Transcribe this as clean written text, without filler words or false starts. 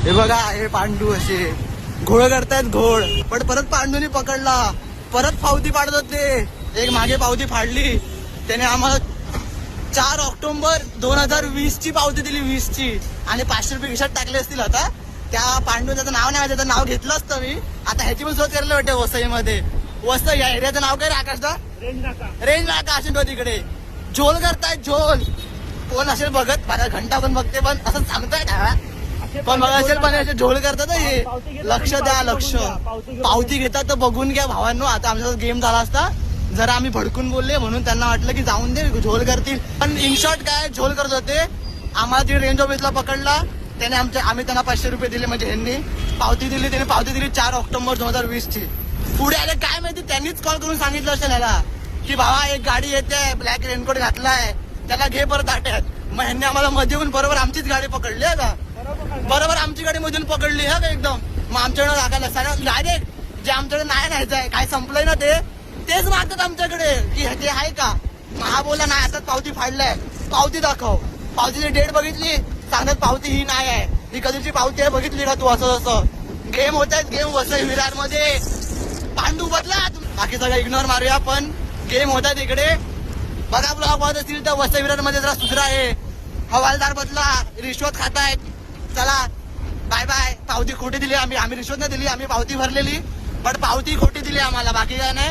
हे बघा हे पांडू असे घोळ करतायत घोळ, पण परत पांडूनी पकडला, परत पावती पाडत होते. एक मागे पावती फाडली त्याने आम्हाला 4 ऑक्टोबर 2020 ची पावती दिली 20 ची, आणि 500 रुपये खिशात टाकले असतील. आता त्या पांडू त्याचं नाव नाही, त्याचं नाव घेतलं असतं मी. आता ह्याची पण शोध करायला वाटते वसईमध्ये. वसई या एरियाचं नाव काय रे आकाशदा? रेंज नाका असेल तो तिकडे. झोल करतायत झोल. कोण असेल बघत, मला घंटा पण बघते पण असं सांगताय ना, पण बघा असेल पण असे झोल करतात हे. लक्ष द्या, लक्ष. पावती घेतात तर बघून घ्या भावांनो. आता आमचा गेम झाला असता, जरा आम्ही भडकून बोलले म्हणून त्यांना वाटलं की जाऊन दे झोल करतील, पण इन शॉर्ट काय झोल करत होते. आम्हाला ती रेंज ऑफिसला पकडला त्याने, आम्ही त्यांना 500 रुपये दिले, म्हणजे ह्यांनी पावती दिली. त्याने पावती दिली 4 ऑक्टोबर 2020 ची. पुढे आले काय माहिती, त्यांनीच कॉल करून सांगितलं असेल याला की भावा एक गाडी येते, ब्लॅक रेनकोट घातलाय, त्याला घे परत आट्यात. मग ह्यांनी आम्हाला मध्ये येऊन बरोबर आमचीच गाडी पकडली आहे का, बरोबर आमची गाडी मधून पकडली हा का एकदम. मग आमच्याकडे लागायला सगळं डायरेक्ट जे आमच्याकडे नाही न्यायचंय, काय संपलंय ना तेच मागतात आमच्याकडे की ते आहे का. मग हा बोला नाही, आता पावती फाडलाय, पावती दाखव. पावतीची डेट बघितली, सांगतात पावती ही नाही आहे, ही कधीची पावती आहे बघितली का तू. असं असं गेम होत आहेत, गेम वसई विरार मध्ये. पांडू बदला, बाकी सगळं इग्नोर मारूया, पण गेम होत आहेत इकडे. बघा ब्लॉग बघत असतील तर वसई विरार मध्ये जरा सुधरा आहे. हवालदार बदला, रिश्वत खातायत. चला बाय बाय. पावती खोटी दिली आम्ही रिश्वत नाही दिली, आम्ही पावती भरलेली, पण पावती खोटी दिली आम्हाला, बाकी काय नाही.